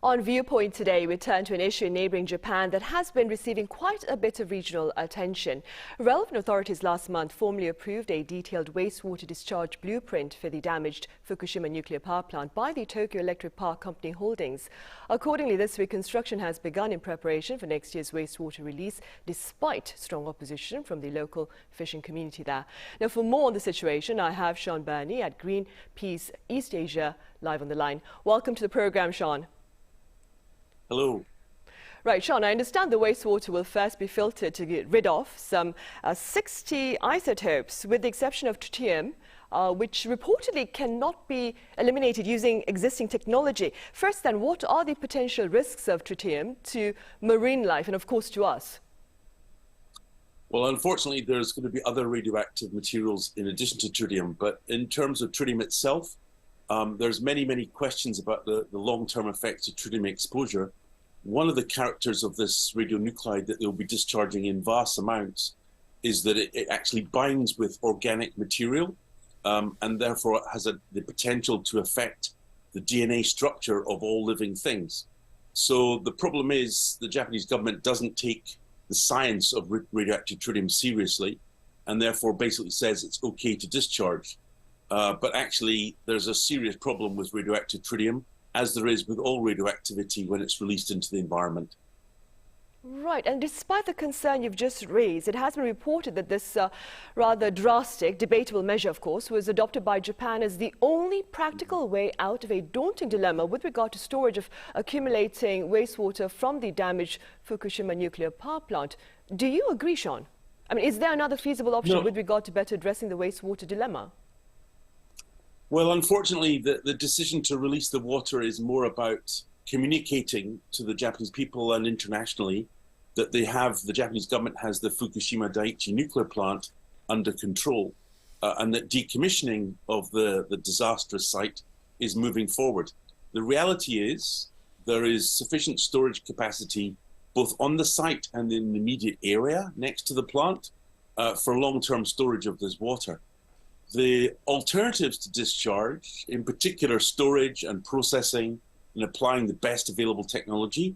On Viewpoint today, we turn to an issue in neighbouring Japan that has been receiving quite a bit of regional attention. Relevant authorities last month formally approved a detailed wastewater discharge blueprint for the damaged Fukushima nuclear power plant by the Tokyo Electric Power Company Holdings. Accordingly, this week construction has begun in preparation for next year's wastewater release, despite strong opposition from the local fishing community there. Now, for more on the situation, I have Shaune BURNIE at Greenpeace East Asia live on the line. Welcome to the programme, Shaune. Hello. Right, Shaune, I understand the wastewater will first be filtered to get rid of some 60 isotopes, with the exception of tritium, which reportedly cannot be eliminated using existing technology. First then, what are the potential risks of tritium to marine life and, of course, to us? Well, unfortunately, there's going to be other radioactive materials in addition to tritium. But in terms of tritium itself, there's many questions about the long-term effects of tritium exposure. One of the characters of this radionuclide that they'll be discharging in vast amounts is that it actually binds with organic material and therefore has the potential to affect the DNA structure of all living things. So the problem is the Japanese government doesn't take the science of radioactive tritium seriously, and therefore basically says it's okay to discharge. But actually, there's a serious problem with radioactive tritium, as there is with all radioactivity when it's released into the environment. Right, and despite the concern you've just raised, it has been reported that this rather drastic, debatable measure, of course, was adopted by Japan as the only practical way out of a daunting dilemma with regard to storage of accumulating wastewater from the damaged Fukushima nuclear power plant. Do you agree, Shaune? I mean, is there another feasible option with regard to better addressing the wastewater dilemma? Well, unfortunately, the decision to release the water is more about communicating to the Japanese people and internationally that the Japanese government has the Fukushima Daiichi nuclear plant under control and that decommissioning of the disastrous site is moving forward. The reality is there is sufficient storage capacity both on the site and in the immediate area next to the plant for long-term storage of this water. The alternatives to discharge, in particular storage and processing and applying the best available technology,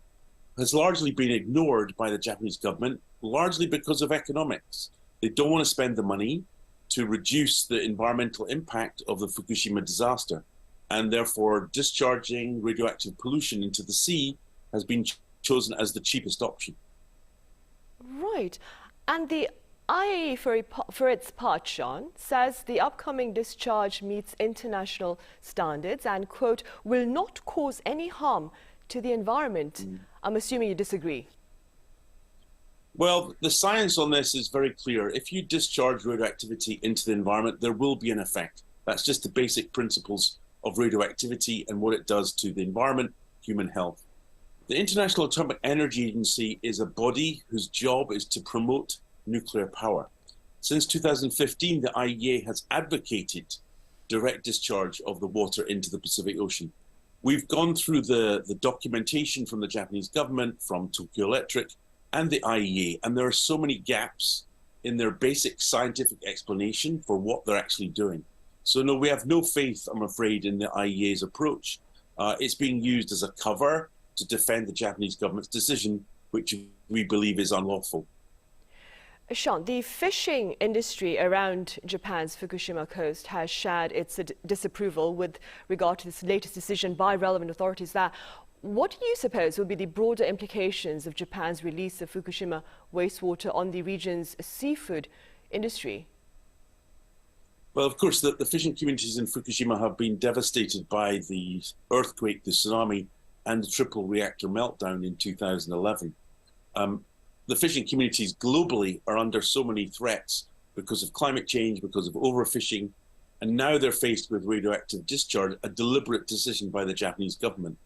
has largely been ignored by the Japanese government, largely because of economics. They don't want to spend the money to reduce the environmental impact of the Fukushima disaster. And therefore, discharging radioactive pollution into the sea has been chosen as the cheapest option. Right. And the IAEA, for its part, Shaune, says the upcoming discharge meets international standards and, quote, will not cause any harm to the environment. I'm assuming you disagree. Well, the science on this is very clear. If you discharge radioactivity into the environment, there will be an effect. That's just the basic principles of radioactivity and what it does to the environment, human health. The International Atomic Energy Agency is a body whose job is to promote nuclear power. Since 2015, the IAEA has advocated direct discharge of the water into the Pacific Ocean. We've gone through the documentation from the Japanese government, from Tokyo Electric and the IAEA, and there are so many gaps in their basic scientific explanation for what they're actually doing. So no, we have no faith, I'm afraid, in the IAEA's approach. It's being used as a cover to defend the Japanese government's decision, which we believe is unlawful. Shaune, the fishing industry around Japan's Fukushima coast has shared its disapproval with regard to this latest decision by relevant authorities there. What do you suppose will be the broader implications of Japan's release of Fukushima wastewater on the region's seafood industry? Well, of course, the fishing communities in Fukushima have been devastated by the earthquake, the tsunami, and the triple reactor meltdown in 2011. The fishing communities globally are under so many threats because of climate change, because of overfishing, and now they're faced with radioactive discharge, a deliberate decision by the Japanese government.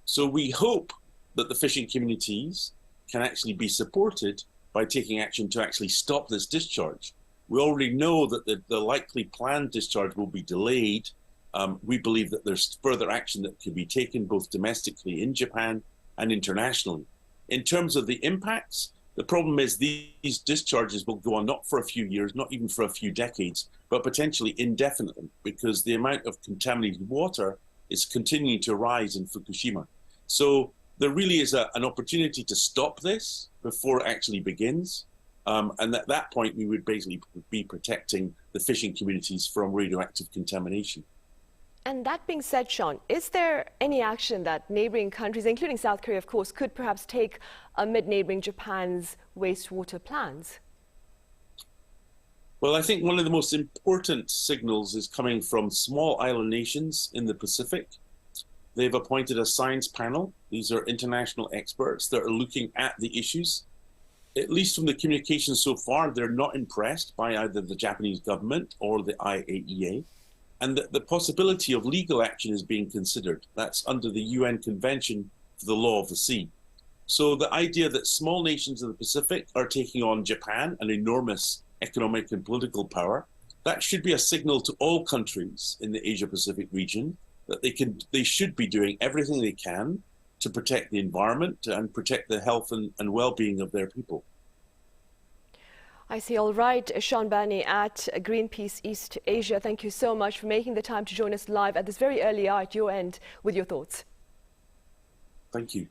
So we hope that the fishing communities can actually be supported by taking action to actually stop this discharge. We already know that the likely planned discharge will be delayed. We believe that there's further action that could be taken both domestically in Japan and internationally. In terms of the impacts, the problem is these discharges will go on not for a few years, not even for a few decades, but potentially indefinitely, because the amount of contaminated water is continuing to rise in Fukushima. So there really is an opportunity to stop this before it actually begins. And at that point, we would basically be protecting the fishing communities from radioactive contamination. And that being said, Shaune, is there any action that neighbouring countries, including South Korea, of course, could perhaps take amid neighbouring Japan's wastewater plans? Well, I think one of the most important signals is coming from small island nations in the Pacific. They've appointed a science panel. These are international experts that are looking at the issues. At least from the communication so far, they're not impressed by either the Japanese government or the IAEA. And the possibility of legal action is being considered. That's under the UN Convention for the Law of the Sea. So the idea that small nations in the Pacific are taking on Japan, an enormous economic and political power, that should be a signal to all countries in the Asia-Pacific region that they should be doing everything they can to protect the environment and protect the health and well-being of their people. I see. All right. Shaune BURNIE at Greenpeace East Asia, thank you so much for making the time to join us live at this very early hour at your end with your thoughts. Thank you.